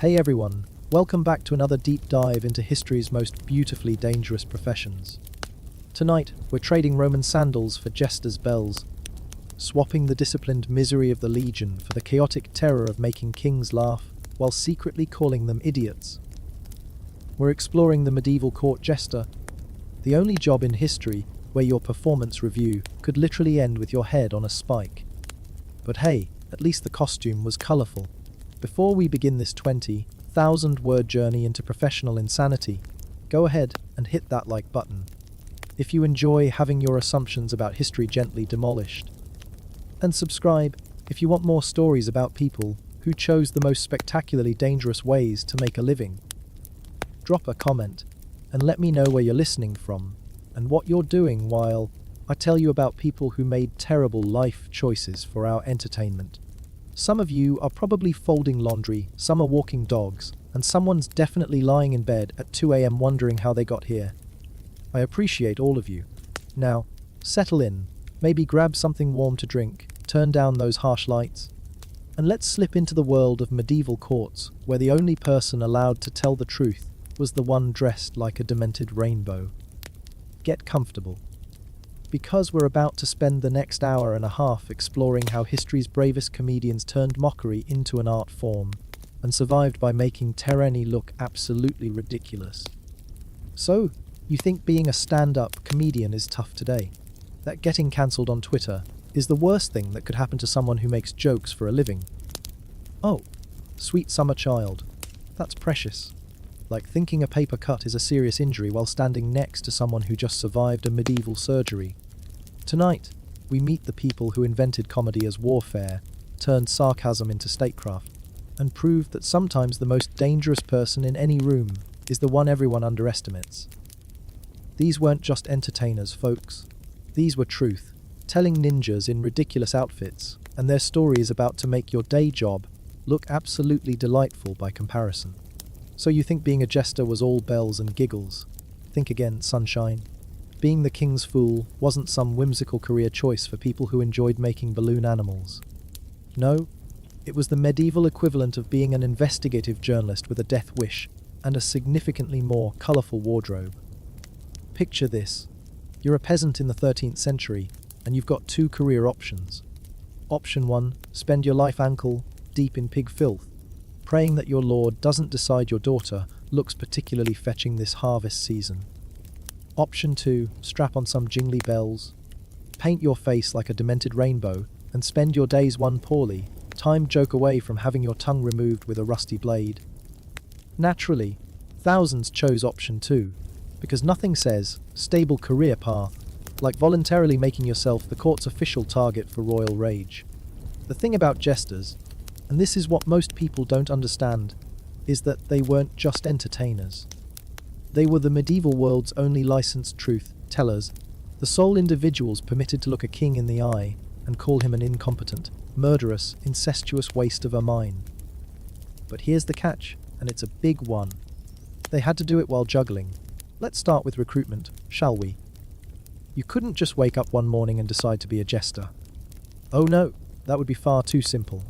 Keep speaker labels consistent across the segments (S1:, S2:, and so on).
S1: Hey everyone, welcome back to another deep dive into history's most beautifully dangerous professions. Tonight, we're trading Roman sandals for jester's bells, swapping the disciplined misery of the legion for the chaotic terror of making kings laugh while secretly calling them idiots. We're exploring the medieval court jester, the only job in history where your performance review could literally end with your head on a spike. But hey, at least the costume was colourful. Before we begin this 20,000-word journey into professional insanity, go ahead and hit that like button if you enjoy having your assumptions about history gently demolished. And subscribe if you want more stories about people who chose the most spectacularly dangerous ways to make a living. Drop a comment and let me know where you're listening from and what you're doing while I tell you about people who made terrible life choices for our entertainment. Some of you are probably folding laundry, some are walking dogs, and someone's definitely lying in bed at 2 a.m. wondering how they got here. I appreciate all of you. Now, settle in, maybe grab something warm to drink, turn down those harsh lights, and let's slip into the world of medieval courts where the only person allowed to tell the truth was the one dressed like a demented rainbow. Get comfortable, because we're about to spend the next hour and a half exploring how history's bravest comedians turned mockery into an art form and survived by making tyranny look absolutely ridiculous. So, you think being a stand-up comedian is tough today? That getting cancelled on Twitter is the worst thing that could happen to someone who makes jokes for a living. Oh, sweet summer child, that's precious. Like thinking a paper cut is a serious injury while standing next to someone who just survived a medieval surgery. Tonight, we meet the people who invented comedy as warfare, turned sarcasm into statecraft, and proved that sometimes the most dangerous person in any room is the one everyone underestimates. These weren't just entertainers, folks. These were truth-telling ninjas in ridiculous outfits, and their story is about to make your day job look absolutely delightful by comparison. So you think being a jester was all bells and giggles? Think again, sunshine. Being the king's fool wasn't some whimsical career choice for people who enjoyed making balloon animals. No, it was the medieval equivalent of being an investigative journalist with a death wish and a significantly more colourful wardrobe. Picture this. You're a peasant in the 13th century, and you've got two career options. Option 1, spend your life ankle deep in pig filth, praying that your lord doesn't decide your daughter looks particularly fetching this harvest season. Option 2, strap on some jingly bells, paint your face like a demented rainbow, and spend your days one poorly, timed joke away from having your tongue removed with a rusty blade. Naturally, thousands chose option 2, because nothing says stable career path like voluntarily making yourself the court's official target for royal rage. The thing about jesters, and this is what most people don't understand, is that they weren't just entertainers. They were the medieval world's only licensed truth tellers, the sole individuals permitted to look a king in the eye and call him an incompetent, murderous, incestuous waste of a mind. But here's the catch, and it's a big one. They had to do it while juggling. Let's start with recruitment, shall we? You couldn't just wake up one morning and decide to be a jester. Oh no, that would be far too simple.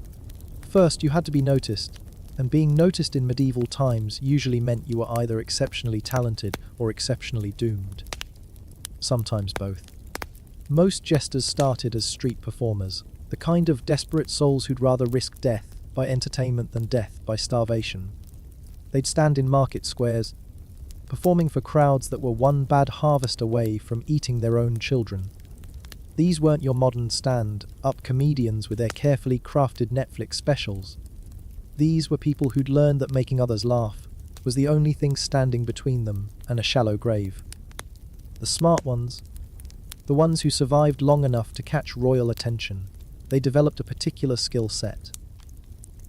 S1: First, you had to be noticed, and being noticed in medieval times usually meant you were either exceptionally talented or exceptionally doomed. Sometimes both. Most jesters started as street performers, the kind of desperate souls who'd rather risk death by entertainment than death by starvation. They'd stand in market squares, performing for crowds that were one bad harvest away from eating their own children. These weren't your modern stand-up comedians with their carefully crafted Netflix specials. These were people who'd learned that making others laugh was the only thing standing between them and a shallow grave. The smart ones, the ones who survived long enough to catch royal attention, they developed a particular skill set.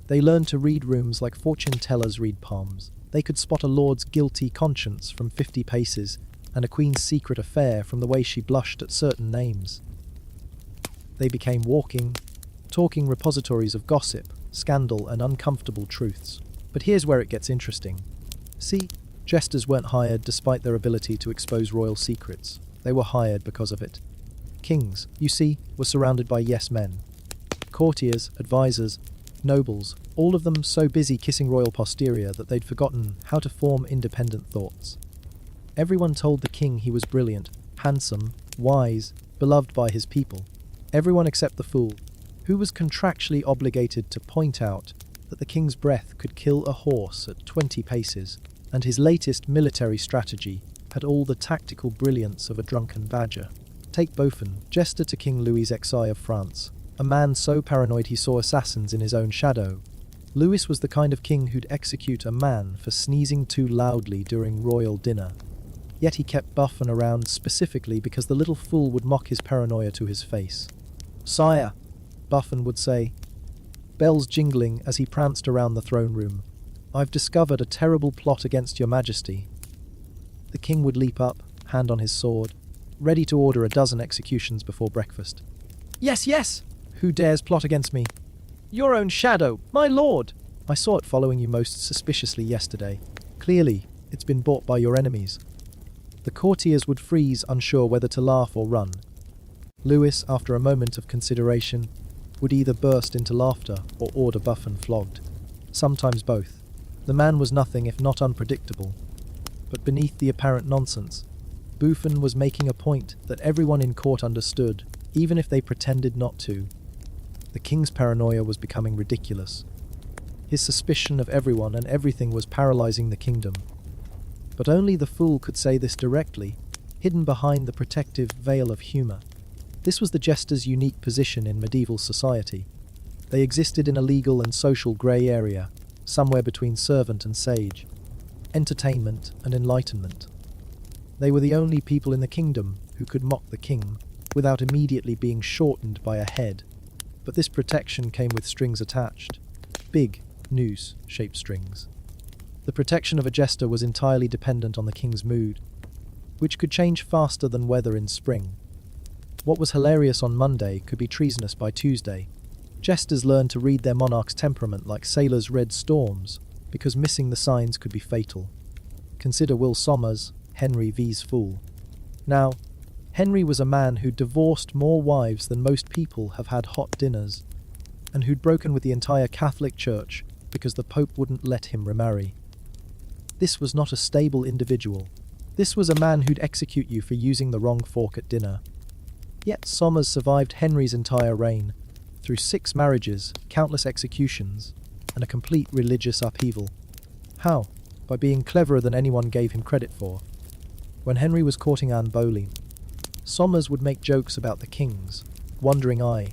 S1: They learned to read rooms like fortune tellers read palms. They could spot a lord's guilty conscience from 50 paces and a queen's secret affair from the way she blushed at certain names. They became walking, talking repositories of gossip, scandal, and uncomfortable truths. But here's where it gets interesting. See, jesters weren't hired despite their ability to expose royal secrets. They were hired because of it. Kings, you see, were surrounded by yes men. Courtiers, advisors, nobles, all of them so busy kissing royal posterior that they'd forgotten how to form independent thoughts. Everyone told the king he was brilliant, handsome, wise, beloved by his people. Everyone except the fool, who was contractually obligated to point out that the king's breath could kill a horse at 20 paces, and his latest military strategy had all the tactical brilliance of a drunken badger. Take Beaufort, jester to King Louis XI of France, a man so paranoid he saw assassins in his own shadow. Louis was the kind of king who'd execute a man for sneezing too loudly during royal dinner. Yet he kept Buffon around specifically because the little fool would mock his paranoia to his face. "Sire," Buffon would say, bells jingling as he pranced around the throne room, "I've discovered a terrible plot against your majesty." The king would leap up, hand on his sword, ready to order a dozen executions before breakfast. "Yes, yes! Who dares plot against me?" "Your own shadow, my lord!" "I saw it following you most suspiciously yesterday. Clearly, it's been bought by your enemies." The courtiers would freeze, unsure whether to laugh or run. Louis, after a moment of consideration, would either burst into laughter or order Buffon flogged. Sometimes both. The man was nothing if not unpredictable. But beneath the apparent nonsense, Buffon was making a point that everyone in court understood, even if they pretended not to. The king's paranoia was becoming ridiculous. His suspicion of everyone and everything was paralyzing the kingdom. But only the fool could say this directly, hidden behind the protective veil of humor. This was the jester's unique position in medieval society. They existed in a legal and social grey area, somewhere between servant and sage, entertainment and enlightenment. They were the only people in the kingdom who could mock the king without immediately being shortened by a head. But this protection came with strings attached. Big, noose-shaped strings. The protection of a jester was entirely dependent on the king's mood, which could change faster than weather in spring. What was hilarious on Monday could be treasonous by Tuesday. Jesters learned to read their monarch's temperament like sailors read storms, because missing the signs could be fatal. Consider Will Somers, Henry V's fool. Now, Henry was a man who'd divorced more wives than most people have had hot dinners, and who'd broken with the entire Catholic Church because the Pope wouldn't let him remarry. This was not a stable individual. This was a man who'd execute you for using the wrong fork at dinner. Yet Somers survived Henry's entire reign, through 6 marriages, countless executions, and a complete religious upheaval. How? By being cleverer than anyone gave him credit for. When Henry was courting Anne Boleyn, Somers would make jokes about the king's wandering eye,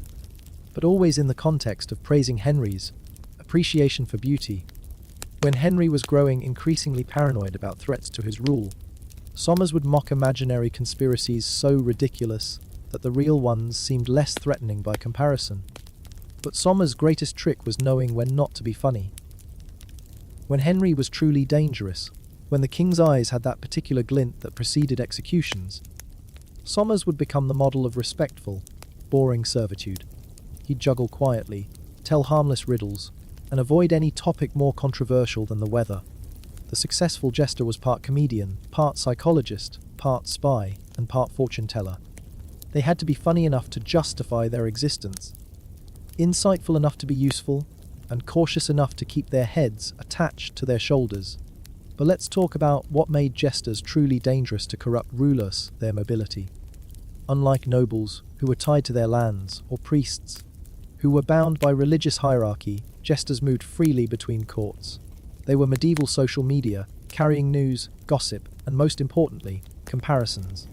S1: but always in the context of praising Henry's appreciation for beauty. When Henry was growing increasingly paranoid about threats to his rule, Somers would mock imaginary conspiracies so ridiculous that the real ones seemed less threatening by comparison. But Somers' greatest trick was knowing when not to be funny. When Henry was truly dangerous, when the king's eyes had that particular glint that preceded executions, Somers would become the model of respectful, boring servitude. He'd juggle quietly, tell harmless riddles, and avoid any topic more controversial than the weather. The successful jester was part comedian, part psychologist, part spy, and part fortune teller. They had to be funny enough to justify their existence, insightful enough to be useful, and cautious enough to keep their heads attached to their shoulders. But let's talk about what made jesters truly dangerous to corrupt rulers, their mobility. Unlike nobles, who were tied to their lands, or priests, who were bound by religious hierarchy, jesters moved freely between courts. They were medieval social media, carrying news, gossip, and most importantly, comparisons.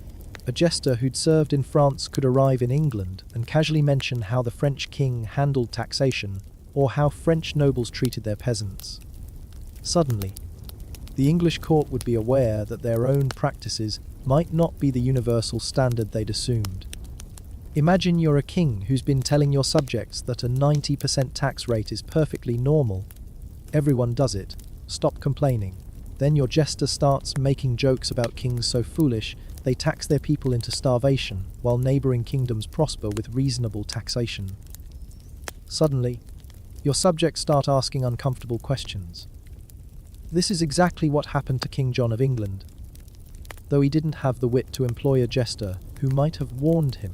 S1: A jester who'd served in France could arrive in England and casually mention how the French king handled taxation, or how French nobles treated their peasants. Suddenly, the English court would be aware that their own practices might not be the universal standard they'd assumed. Imagine you're a king who's been telling your subjects that a 90% tax rate is perfectly normal. Everyone does it. Stop complaining. Then your jester starts making jokes about kings so foolish they tax their people into starvation while neighbouring kingdoms prosper with reasonable taxation. Suddenly, your subjects start asking uncomfortable questions. This is exactly what happened to King John of England, though he didn't have the wit to employ a jester who might have warned him.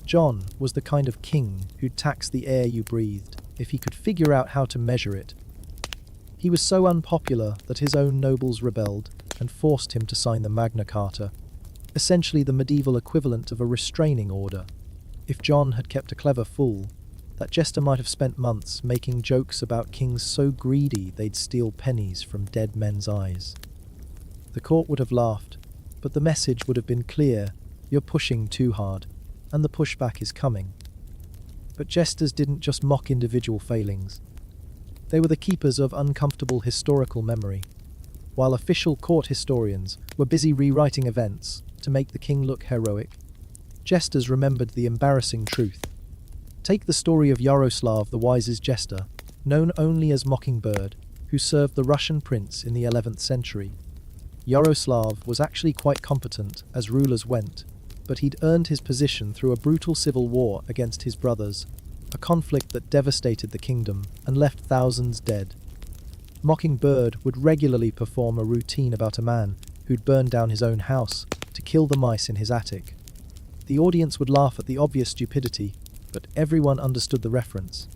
S1: John was the kind of king who'd tax the air you breathed, if he could figure out how to measure it. He was so unpopular that his own nobles rebelled and forced him to sign the Magna Carta, essentially the medieval equivalent of a restraining order. If John had kept a clever fool, that jester might have spent months making jokes about kings so greedy they'd steal pennies from dead men's eyes. The court would have laughed, but the message would have been clear: you're pushing too hard, and the pushback is coming. But jesters didn't just mock individual failings. They were the keepers of uncomfortable historical memory. While official court historians were busy rewriting events to make the king look heroic, jesters remembered the embarrassing truth. Take the story of Yaroslav the Wise's jester, known only as Mockingbird, who served the Russian prince in the 11th century. Yaroslav was actually quite competent as rulers went, but he'd earned his position through a brutal civil war against his brothers, a conflict that devastated the kingdom and left thousands dead. Mockingbird would regularly perform a routine about a man who'd burned down his own house to kill the mice in his attic. The audience would laugh at the obvious stupidity, but everyone understood the reference.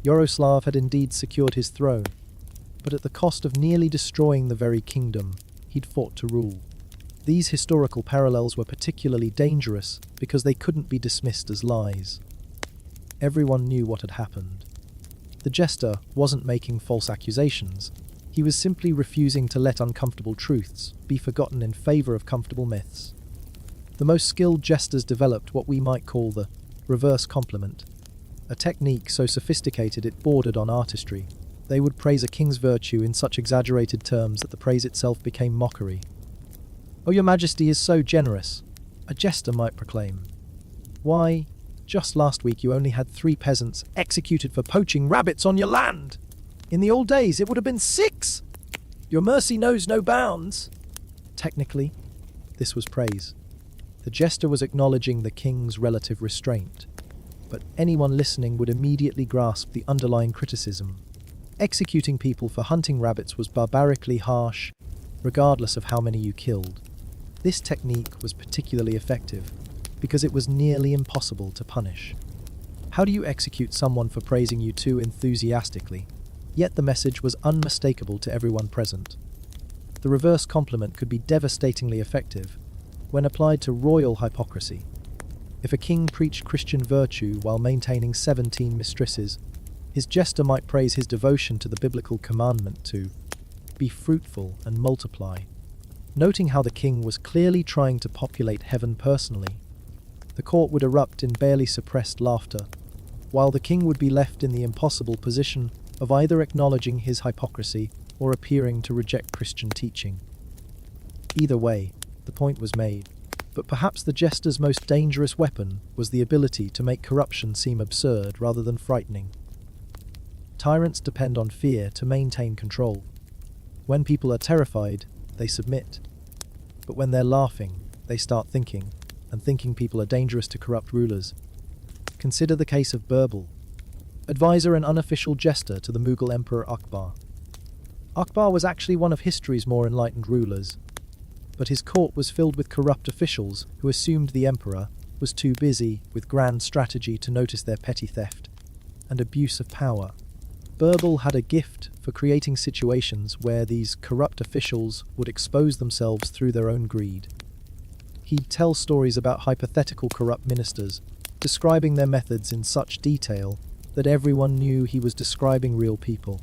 S1: Yaroslav had indeed secured his throne, but at the cost of nearly destroying the very kingdom he'd fought to rule. These historical parallels were particularly dangerous because they couldn't be dismissed as lies. Everyone knew what had happened. The jester wasn't making false accusations. He was simply refusing to let uncomfortable truths be forgotten in favor of comfortable myths. The most skilled jesters developed what we might call the reverse compliment, a technique so sophisticated it bordered on artistry. They would praise a king's virtue in such exaggerated terms that the praise itself became mockery. "Oh, your majesty is so generous," a jester might proclaim. "Why, just last week you only had 3 peasants executed for poaching rabbits on your land. In the old days it would have been 6. Your mercy knows no bounds." Technically, this was praise. The jester was acknowledging the king's relative restraint, but anyone listening would immediately grasp the underlying criticism. Executing people for hunting rabbits was barbarically harsh, regardless of how many you killed. This technique was particularly effective because it was nearly impossible to punish. How do you execute someone for praising you too enthusiastically? Yet the message was unmistakable to everyone present. The reverse compliment could be devastatingly effective when applied to royal hypocrisy. If a king preached Christian virtue while maintaining 17 mistresses, his jester might praise his devotion to the biblical commandment to be fruitful and multiply, noting how the king was clearly trying to populate heaven personally. The court would erupt in barely suppressed laughter, while the king would be left in the impossible position of either acknowledging his hypocrisy or appearing to reject Christian teaching. Either way, the point was made, but perhaps the jester's most dangerous weapon was the ability to make corruption seem absurd rather than frightening. Tyrants depend on fear to maintain control. When people are terrified, they submit. But when they're laughing, they start thinking, and thinking people are dangerous to corrupt rulers. Consider the case of Birbal, advisor and unofficial jester to the Mughal Emperor Akbar. Akbar was actually one of history's more enlightened rulers, but his court was filled with corrupt officials who assumed the emperor was too busy with grand strategy to notice their petty theft and abuse of power. Birbal had a gift for creating situations where these corrupt officials would expose themselves through their own greed. He'd tell stories about hypothetical corrupt ministers, describing their methods in such detail that everyone knew he was describing real people.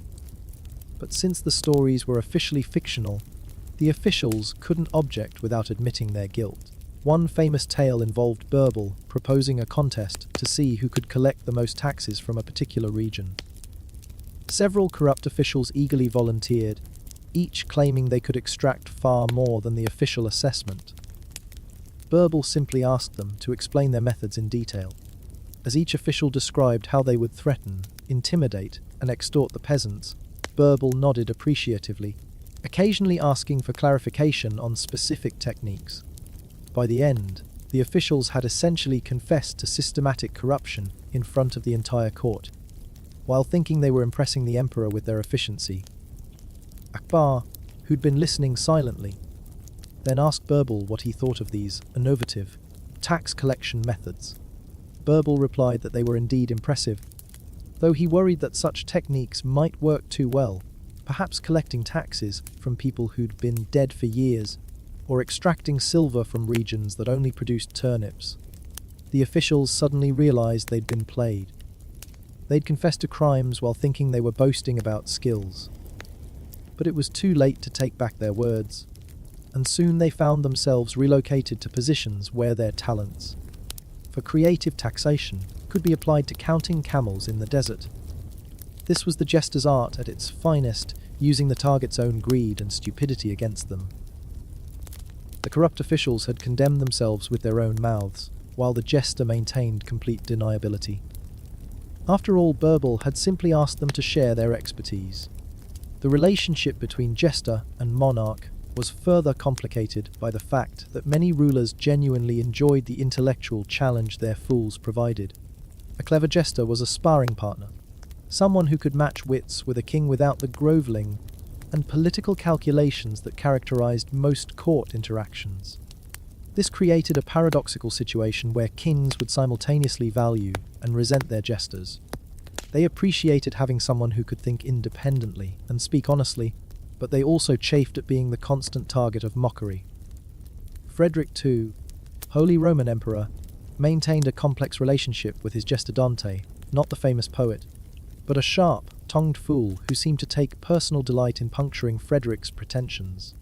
S1: But since the stories were officially fictional, the officials couldn't object without admitting their guilt. One famous tale involved Birbal proposing a contest to see who could collect the most taxes from a particular region. Several corrupt officials eagerly volunteered, each claiming they could extract far more than the official assessment. Birbal simply asked them to explain their methods in detail. As each official described how they would threaten, intimidate, and extort the peasants, Birbal nodded appreciatively, occasionally asking for clarification on specific techniques. By the end, the officials had essentially confessed to systematic corruption in front of the entire court, while thinking they were impressing the emperor with their efficiency. Akbar, who'd been listening silently, then asked Birbal what he thought of these innovative tax collection methods. Birbal replied that they were indeed impressive, though he worried that such techniques might work too well, perhaps collecting taxes from people who'd been dead for years, or extracting silver from regions that only produced turnips. The officials suddenly realized they'd been played. They'd confessed to crimes while thinking they were boasting about skills. But it was too late to take back their words, and soon they found themselves relocated to positions where their talents for creative taxation could be applied to counting camels in the desert. This was the jester's art at its finest, using the target's own greed and stupidity against them. The corrupt officials had condemned themselves with their own mouths, while the jester maintained complete deniability. After all, Birbal had simply asked them to share their expertise. The relationship between jester and monarch was further complicated by the fact that many rulers genuinely enjoyed the intellectual challenge their fools provided. A clever jester was a sparring partner, someone who could match wits with a king without the groveling and political calculations that characterized most court interactions. This created a paradoxical situation where kings would simultaneously value and resent their jesters. They appreciated having someone who could think independently and speak honestly, but they also chafed at being the constant target of mockery. Frederick II, Holy Roman Emperor, maintained a complex relationship with his jester Dante, not the famous poet, but a sharp-tongued fool who seemed to take personal delight in puncturing Frederick's pretensions.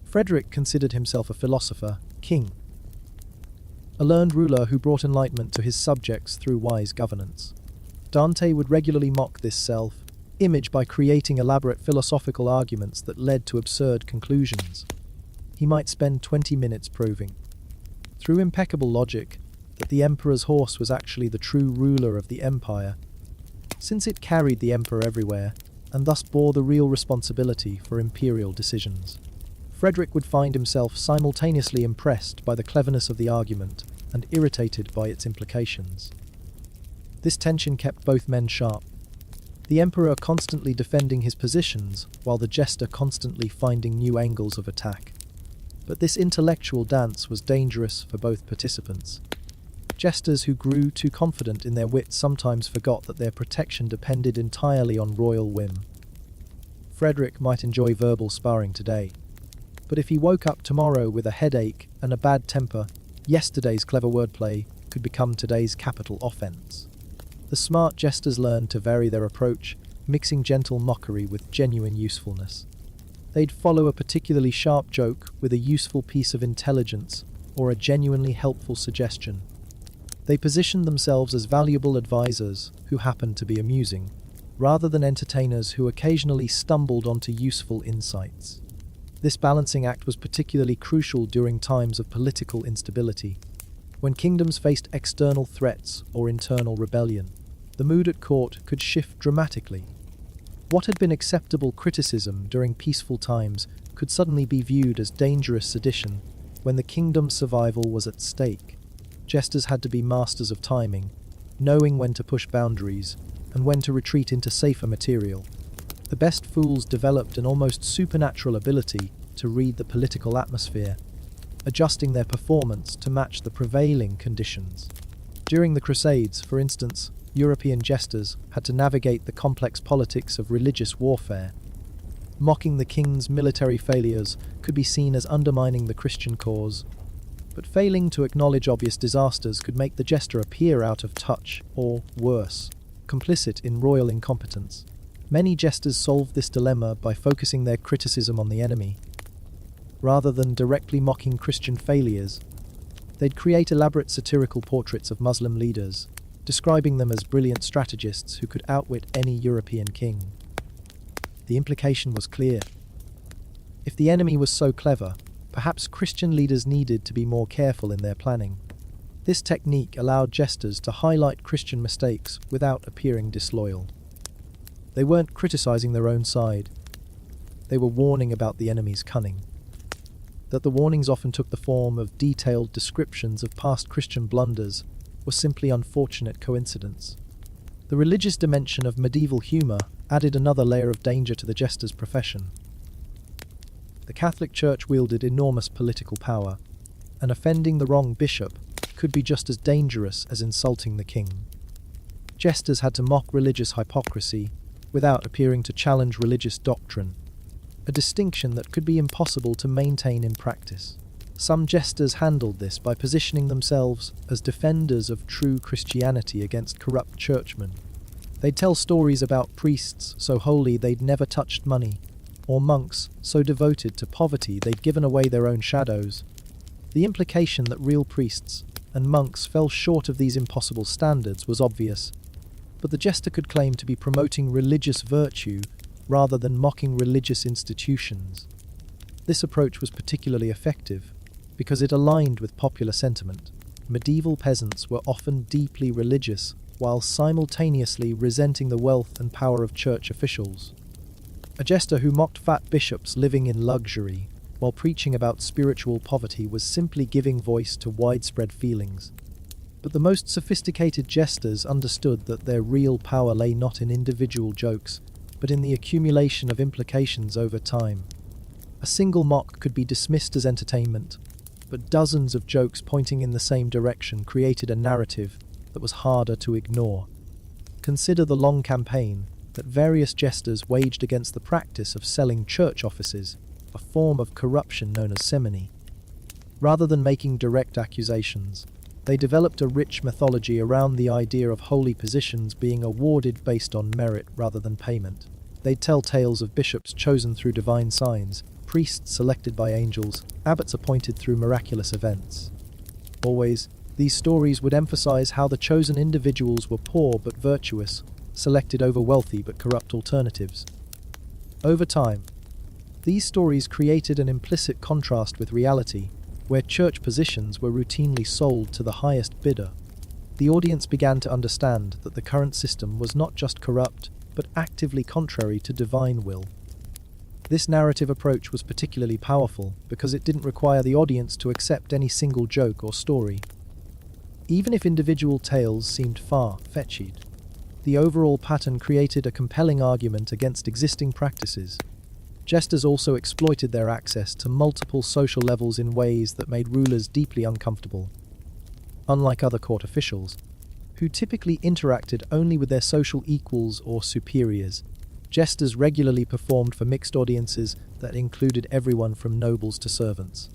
S1: Frederick considered himself a philosopher, king, a learned ruler who brought enlightenment to his subjects through wise governance. Dante would regularly mock this self-image by creating elaborate philosophical arguments that led to absurd conclusions. He might spend 20 minutes proving, through impeccable logic, that the emperor's horse was actually the true ruler of the empire, since it carried the emperor everywhere, and thus bore the real responsibility for imperial decisions. Frederick would find himself simultaneously impressed by the cleverness of the argument and irritated by its implications. This tension kept both men sharp, the emperor constantly defending his positions, while the jester constantly finding new angles of attack. But this intellectual dance was dangerous for both participants. Jesters who grew too confident in their wit sometimes forgot that their protection depended entirely on royal whim. Frederick might enjoy verbal sparring today, but if he woke up tomorrow with a headache and a bad temper, yesterday's clever wordplay could become today's capital offense. The smart jesters learned to vary their approach, mixing gentle mockery with genuine usefulness. They'd follow a particularly sharp joke with a useful piece of intelligence or a genuinely helpful suggestion. They positioned themselves as valuable advisors who happened to be amusing, rather than entertainers who occasionally stumbled onto useful insights. This balancing act was particularly crucial during times of political instability. When kingdoms faced external threats or internal rebellion, the mood at court could shift dramatically. What had been acceptable criticism during peaceful times could suddenly be viewed as dangerous sedition when the kingdom's survival was at stake. Jesters had to be masters of timing, knowing when to push boundaries and when to retreat into safer material. The best fools developed an almost supernatural ability to read the political atmosphere, adjusting their performance to match the prevailing conditions. During the Crusades, for instance, European jesters had to navigate the complex politics of religious warfare. Mocking the king's military failures could be seen as undermining the Christian cause, but failing to acknowledge obvious disasters could make the jester appear out of touch, or, worse, complicit in royal incompetence. Many jesters solved this dilemma by focusing their criticism on the enemy. Rather than directly mocking Christian failures, they'd create elaborate satirical portraits of Muslim leaders, describing them as brilliant strategists who could outwit any European king. The implication was clear. If the enemy was so clever, perhaps Christian leaders needed to be more careful in their planning. This technique allowed jesters to highlight Christian mistakes without appearing disloyal. They weren't criticizing their own side. They were warning about the enemy's cunning. That the warnings often took the form of detailed descriptions of past Christian blunders was simply unfortunate coincidence. The religious dimension of medieval humor added another layer of danger to the jester's profession. The Catholic Church wielded enormous political power, and offending the wrong bishop could be just as dangerous as insulting the king. Jesters had to mock religious hypocrisy without appearing to challenge religious doctrine, a distinction that could be impossible to maintain in practice. Some jesters handled this by positioning themselves as defenders of true Christianity against corrupt churchmen. They'd tell stories about priests so holy they'd never touched money, or monks so devoted to poverty they'd given away their own shadows. The implication that real priests and monks fell short of these impossible standards was obvious, but the jester could claim to be promoting religious virtue rather than mocking religious institutions. This approach was particularly effective because it aligned with popular sentiment. Medieval peasants were often deeply religious while simultaneously resenting the wealth and power of church officials. A jester who mocked fat bishops living in luxury while preaching about spiritual poverty was simply giving voice to widespread feelings. But the most sophisticated jesters understood that their real power lay not in individual jokes, but in the accumulation of implications over time. A single mock could be dismissed as entertainment, but dozens of jokes pointing in the same direction created a narrative that was harder to ignore. Consider the long campaign that various jesters waged against the practice of selling church offices, a form of corruption known as simony. Rather than making direct accusations, they developed a rich mythology around the idea of holy positions being awarded based on merit rather than payment. They'd tell tales of bishops chosen through divine signs, priests selected by angels, abbots appointed through miraculous events. Always, these stories would emphasize how the chosen individuals were poor but virtuous, selected over wealthy but corrupt alternatives. Over time, these stories created an implicit contrast with reality, where church positions were routinely sold to the highest bidder. The audience began to understand that the current system was not just corrupt, but actively contrary to divine will. This narrative approach was particularly powerful because it didn't require the audience to accept any single joke or story. Even if individual tales seemed far-fetched, the overall pattern created a compelling argument against existing practices. Jesters also exploited their access to multiple social levels in ways that made rulers deeply uncomfortable. Unlike other court officials, who typically interacted only with their social equals or superiors, jesters regularly performed for mixed audiences that included everyone from nobles to servants.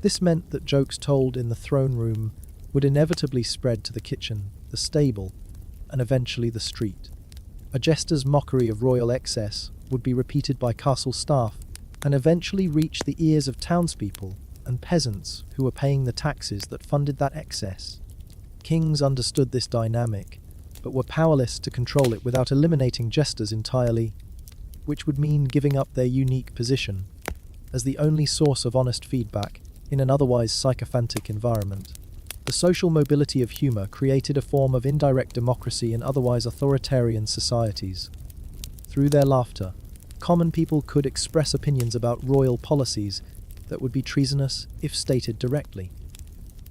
S1: This meant that jokes told in the throne room would inevitably spread to the kitchen, the stable, and eventually the street. A jester's mockery of royal excess would be repeated by castle staff and eventually reach the ears of townspeople and peasants who were paying the taxes that funded that excess. Kings understood this dynamic, but were powerless to control it without eliminating jesters entirely, which would mean giving up their unique position as the only source of honest feedback in an otherwise sycophantic environment. The social mobility of humor created a form of indirect democracy in otherwise authoritarian societies. Through their laughter, common people could express opinions about royal policies that would be treasonous if stated directly.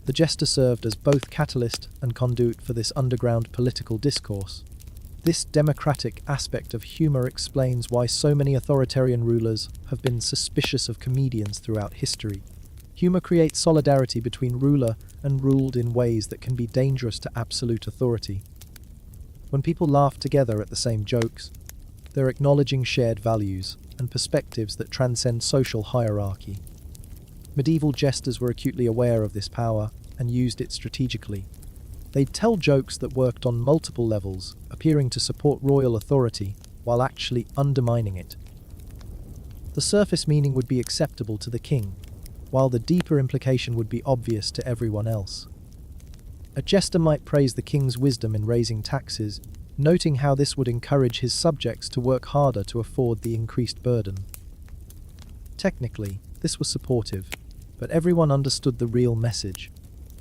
S1: The jester served as both catalyst and conduit for this underground political discourse. This democratic aspect of humor explains why so many authoritarian rulers have been suspicious of comedians throughout history. Humor creates solidarity between ruler and ruled in ways that can be dangerous to absolute authority. When people laugh together at the same jokes, they're acknowledging shared values and perspectives that transcend social hierarchy. Medieval jesters were acutely aware of this power and used it strategically. They'd tell jokes that worked on multiple levels, appearing to support royal authority while actually undermining it. The surface meaning would be acceptable to the king, while the deeper implication would be obvious to everyone else. A jester might praise the king's wisdom in raising taxes, noting how this would encourage his subjects to work harder to afford the increased burden. Technically, this was supportive, but everyone understood the real message.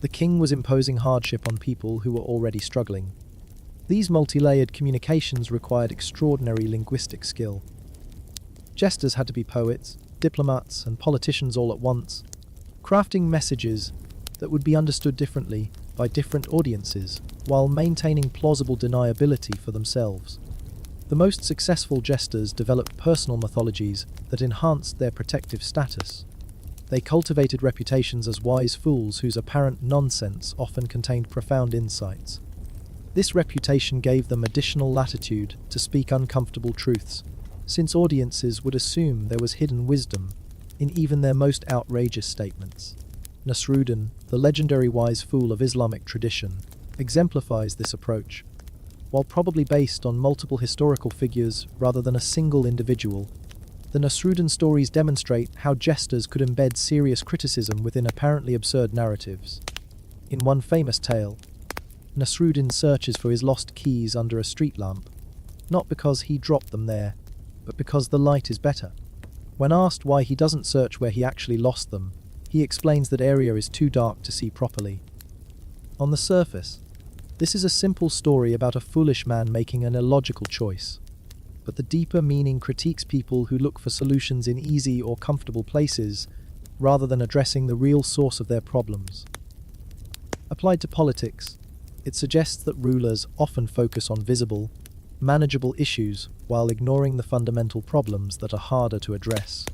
S1: The king was imposing hardship on people who were already struggling. These multi-layered communications required extraordinary linguistic skill. Jesters had to be poets, diplomats, and politicians all at once, crafting messages that would be understood differently by different audiences while maintaining plausible deniability for themselves. The most successful jesters developed personal mythologies that enhanced their protective status. They cultivated reputations as wise fools whose apparent nonsense often contained profound insights. This reputation gave them additional latitude to speak uncomfortable truths, since audiences would assume there was hidden wisdom in even their most outrageous statements. Nasruddin, the legendary wise fool of Islamic tradition, exemplifies this approach. While probably based on multiple historical figures rather than a single individual, the Nasruddin stories demonstrate how jesters could embed serious criticism within apparently absurd narratives. In one famous tale, Nasruddin searches for his lost keys under a street lamp, not because he dropped them there, but because the light is better. When asked why he doesn't search where he actually lost them, he explains that area is too dark to see properly. On the surface, this is a simple story about a foolish man making an illogical choice, but the deeper meaning critiques people who look for solutions in easy or comfortable places, rather than addressing the real source of their problems. Applied to politics, it suggests that rulers often focus on visible, manageable issues while ignoring the fundamental problems that are harder to address.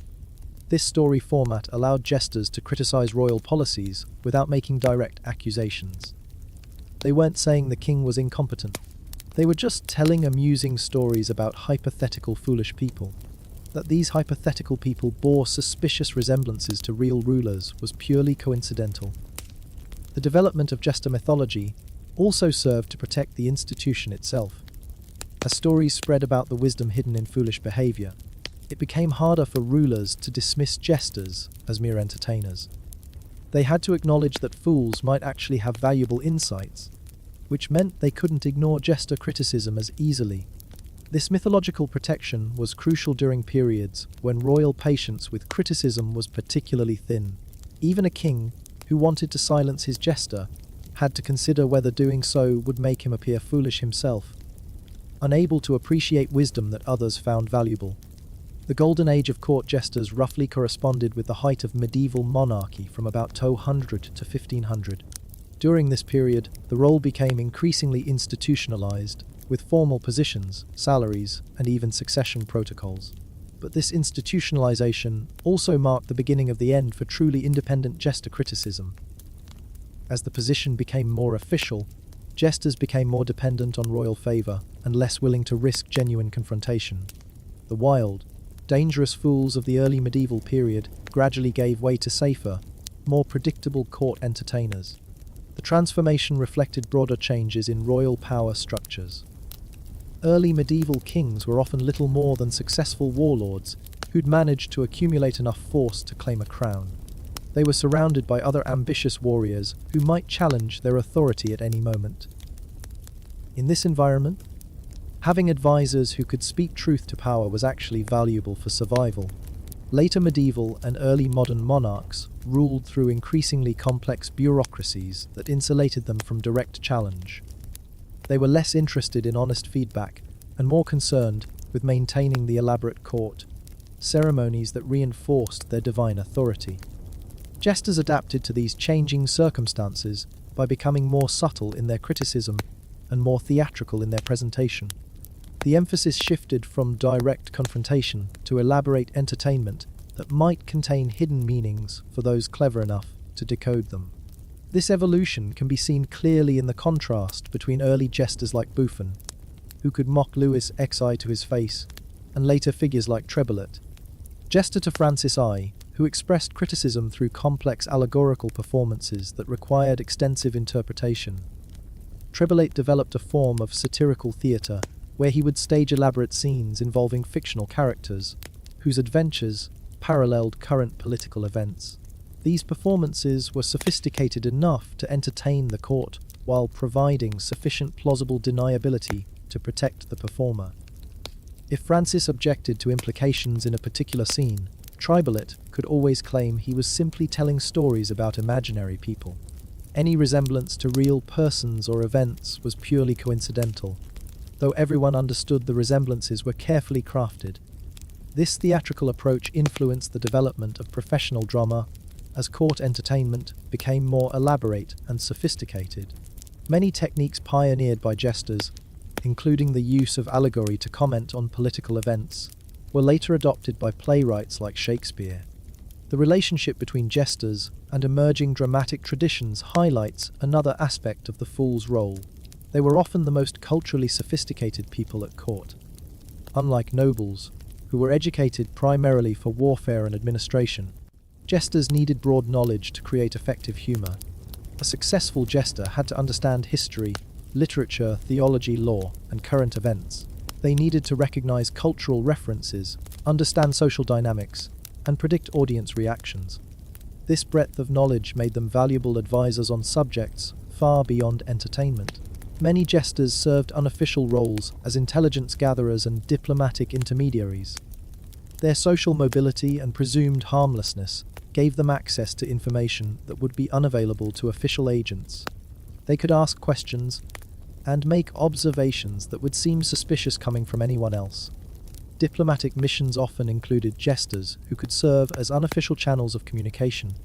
S1: This story format allowed jesters to criticize royal policies without making direct accusations. They weren't saying the king was incompetent. They were just telling amusing stories about hypothetical foolish people. That these hypothetical people bore suspicious resemblances to real rulers was purely coincidental. The development of jester mythology also served to protect the institution itself. As stories spread about the wisdom hidden in foolish behavior, it became harder for rulers to dismiss jesters as mere entertainers. They had to acknowledge that fools might actually have valuable insights, which meant they couldn't ignore jester criticism as easily. This mythological protection was crucial during periods when royal patience with criticism was particularly thin. Even a king who wanted to silence his jester had to consider whether doing so would make him appear foolish himself, unable to appreciate wisdom that others found valuable. The golden age of court jesters roughly corresponded with the height of medieval monarchy from about 200 to 1500. During this period, the role became increasingly institutionalized, with formal positions, salaries, and even succession protocols. But this institutionalization also marked the beginning of the end for truly independent jester criticism. As the position became more official, jesters became more dependent on royal favor and less willing to risk genuine confrontation. The wild, dangerous fools of the early medieval period gradually gave way to safer, more predictable court entertainers. The transformation reflected broader changes in royal power structures. Early medieval kings were often little more than successful warlords who'd managed to accumulate enough force to claim a crown. They were surrounded by other ambitious warriors who might challenge their authority at any moment. In this environment, having advisors who could speak truth to power was actually valuable for survival. Later medieval and early modern monarchs ruled through increasingly complex bureaucracies that insulated them from direct challenge. They were less interested in honest feedback and more concerned with maintaining the elaborate court ceremonies that reinforced their divine authority. Jesters adapted to these changing circumstances by becoming more subtle in their criticism and more theatrical in their presentation. The emphasis shifted from direct confrontation to elaborate entertainment that might contain hidden meanings for those clever enough to decode them. This evolution can be seen clearly in the contrast between early jesters like Buffon, who could mock Louis XI to his face, and later figures like Trebolet, jester to Francis I, who expressed criticism through complex allegorical performances that required extensive interpretation. Trebolet developed a form of satirical theatre where he would stage elaborate scenes involving fictional characters, whose adventures paralleled current political events. These performances were sophisticated enough to entertain the court while providing sufficient plausible deniability to protect the performer. If Francis objected to implications in a particular scene, Trebolet could always claim he was simply telling stories about imaginary people. Any resemblance to real persons or events was purely coincidental, though everyone understood the resemblances were carefully crafted. This theatrical approach influenced the development of professional drama as court entertainment became more elaborate and sophisticated. Many techniques pioneered by jesters, including the use of allegory to comment on political events, were later adopted by playwrights like Shakespeare. The relationship between jesters and emerging dramatic traditions highlights another aspect of the fool's role. They were often the most culturally sophisticated people at court. Unlike nobles, who were educated primarily for warfare and administration, jesters needed broad knowledge to create effective humor. A successful jester had to understand history, literature, theology, law, and current events. They needed to recognize cultural references, understand social dynamics, and predict audience reactions. This breadth of knowledge made them valuable advisors on subjects far beyond entertainment. Many jesters served unofficial roles as intelligence gatherers and diplomatic intermediaries. Their social mobility and presumed harmlessness gave them access to information that would be unavailable to official agents. They could ask questions and make observations that would seem suspicious coming from anyone else. Diplomatic missions often included jesters who could serve as unofficial channels of communication.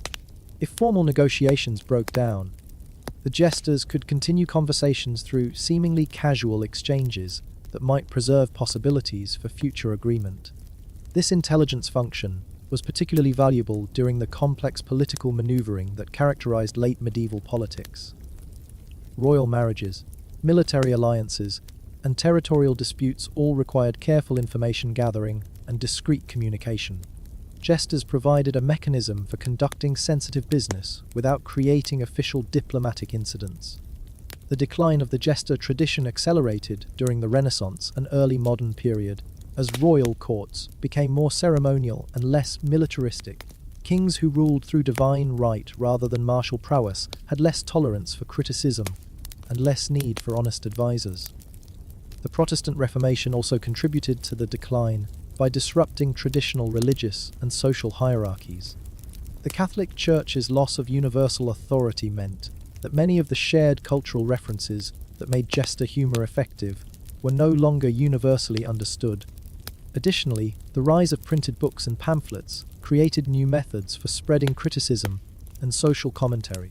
S1: If formal negotiations broke down, the jesters could continue conversations through seemingly casual exchanges that might preserve possibilities for future agreement. This intelligence function was particularly valuable during the complex political maneuvering that characterized late medieval politics. Royal marriages, military alliances, and territorial disputes all required careful information gathering and discreet communication. Jesters provided a mechanism for conducting sensitive business without creating official diplomatic incidents. The decline of the jester tradition accelerated during the Renaissance and early modern period, as royal courts became more ceremonial and less militaristic. Kings who ruled through divine right rather than martial prowess had less tolerance for criticism and less need for honest advisors. The Protestant Reformation also contributed to the decline by disrupting traditional religious and social hierarchies. The Catholic Church's loss of universal authority meant that many of the shared cultural references that made jester humor effective were no longer universally understood. Additionally, the rise of printed books and pamphlets created new methods for spreading criticism and social commentary.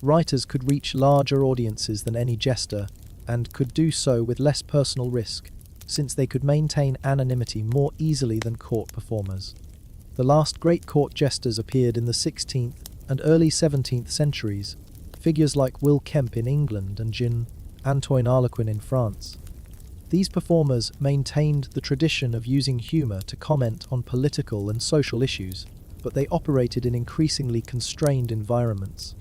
S1: Writers could reach larger audiences than any jester and could do so with less personal risk, since they could maintain anonymity more easily than court performers. The last great court jesters appeared in the 16th and early 17th centuries, figures like Will Kemp in England and Jean-Antoine Harlequin in France. These performers maintained the tradition of using humor to comment on political and social issues, but they operated in increasingly constrained environments.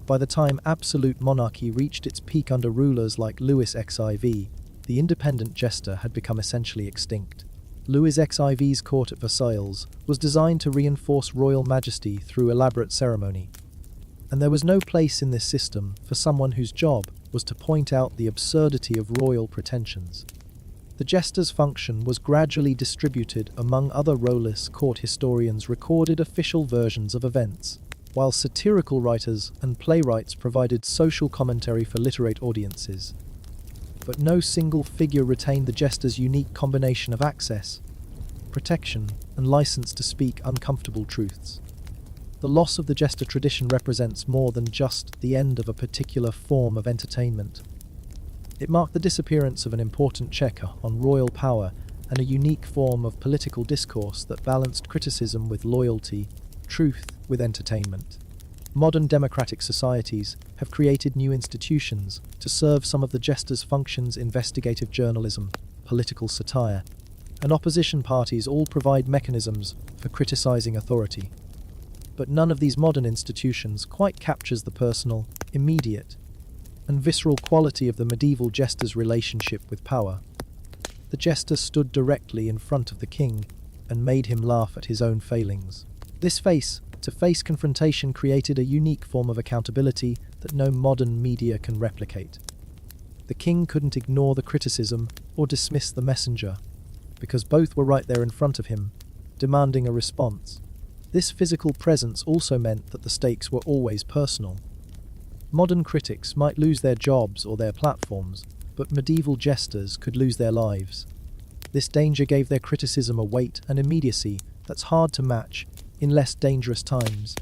S1: By the time absolute monarchy reached its peak under rulers like Louis XIV, the independent jester had become essentially extinct. Louis XIV's court at Versailles was designed to reinforce royal majesty through elaborate ceremony, and there was no place in this system for someone whose job was to point out the absurdity of royal pretensions. The jester's function was gradually distributed among other roles. Court historians recorded official versions of events, while satirical writers and playwrights provided social commentary for literate audiences. But no single figure retained the jester's unique combination of access, protection, and license to speak uncomfortable truths. The loss of the jester tradition represents more than just the end of a particular form of entertainment. It marked the disappearance of an important checker on royal power and a unique form of political discourse that balanced criticism with loyalty, truth with entertainment. Modern democratic societies have created new institutions to serve some of the jester's functions: investigative journalism, political satire, and opposition parties all provide mechanisms for criticizing authority. But none of these modern institutions quite captures the personal, immediate, and visceral quality of the medieval jester's relationship with power. The jester stood directly in front of the king and made him laugh at his own failings. This face-to-face confrontation created a unique form of accountability that no modern media can replicate. The king couldn't ignore the criticism or dismiss the messenger, because both were right there in front of him, demanding a response. This physical presence also meant that the stakes were always personal. Modern critics might lose their jobs or their platforms, but medieval jesters could lose their lives. This danger gave their criticism a weight and immediacy that's hard to match in less dangerous times.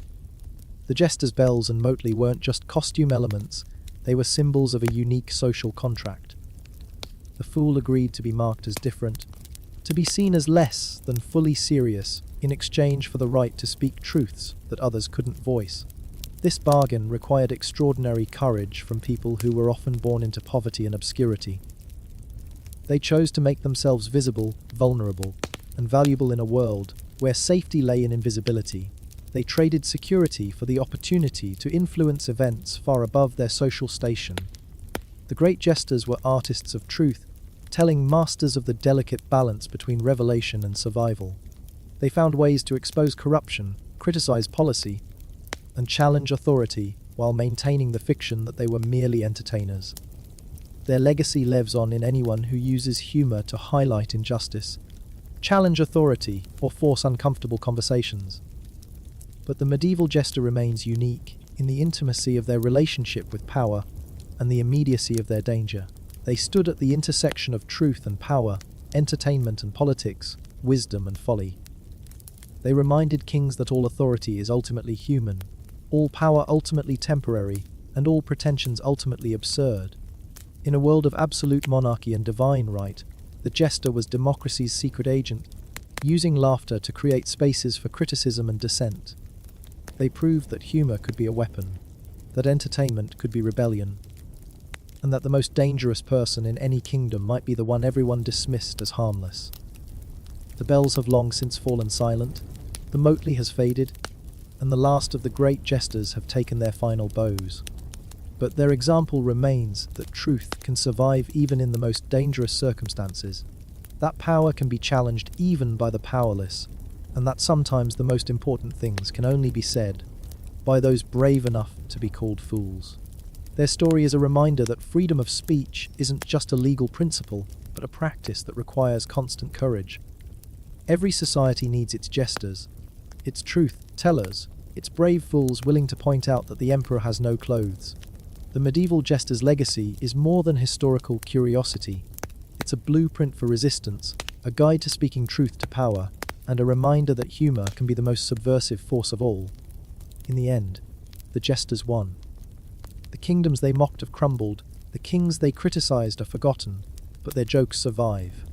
S1: The jester's bells and motley weren't just costume elements, they were symbols of a unique social contract. The fool agreed to be marked as different, to be seen as less than fully serious, in exchange for the right to speak truths that others couldn't voice. This bargain required extraordinary courage from people who were often born into poverty and obscurity. They chose to make themselves visible, vulnerable, and valuable in a world where safety lay in invisibility. They traded security for the opportunity to influence events far above their social station. The great jesters were artists of truth, telling masters of the delicate balance between revelation and survival. They found ways to expose corruption, criticize policy, and challenge authority while maintaining the fiction that they were merely entertainers. Their legacy lives on in anyone who uses humor to highlight injustice, challenge authority, or force uncomfortable conversations. But the medieval jester remains unique in the intimacy of their relationship with power and the immediacy of their danger. They stood at the intersection of truth and power, entertainment and politics, wisdom and folly. They reminded kings that all authority is ultimately human, all power ultimately temporary, and all pretensions ultimately absurd. In a world of absolute monarchy and divine right, the jester was democracy's secret agent, using laughter to create spaces for criticism and dissent. They proved that humor could be a weapon, that entertainment could be rebellion, and that the most dangerous person in any kingdom might be the one everyone dismissed as harmless. The bells have long since fallen silent, the motley has faded, and the last of the great jesters have taken their final bows. But their example remains that truth can survive even in the most dangerous circumstances, that power can be challenged even by the powerless, and that sometimes the most important things can only be said by those brave enough to be called fools. Their story is a reminder that freedom of speech isn't just a legal principle, but a practice that requires constant courage. Every society needs its jesters, its truth-tellers, its brave fools willing to point out that the emperor has no clothes. The medieval jester's legacy is more than historical curiosity. It's a blueprint for resistance, a guide to speaking truth to power, and a reminder that humor can be the most subversive force of all. In the end, the jesters won. The kingdoms they mocked have crumbled, the kings they criticized are forgotten, but their jokes survive.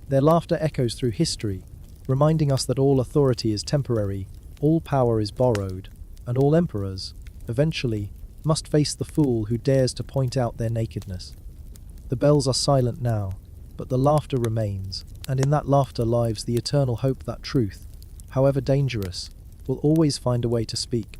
S1: Their laughter echoes through history, reminding us that all authority is temporary, all power is borrowed, and all emperors, eventually, must face the fool who dares to point out their nakedness. The bells are silent now, but the laughter remains, and in that laughter lies the eternal hope that truth, however dangerous, will always find a way to speak.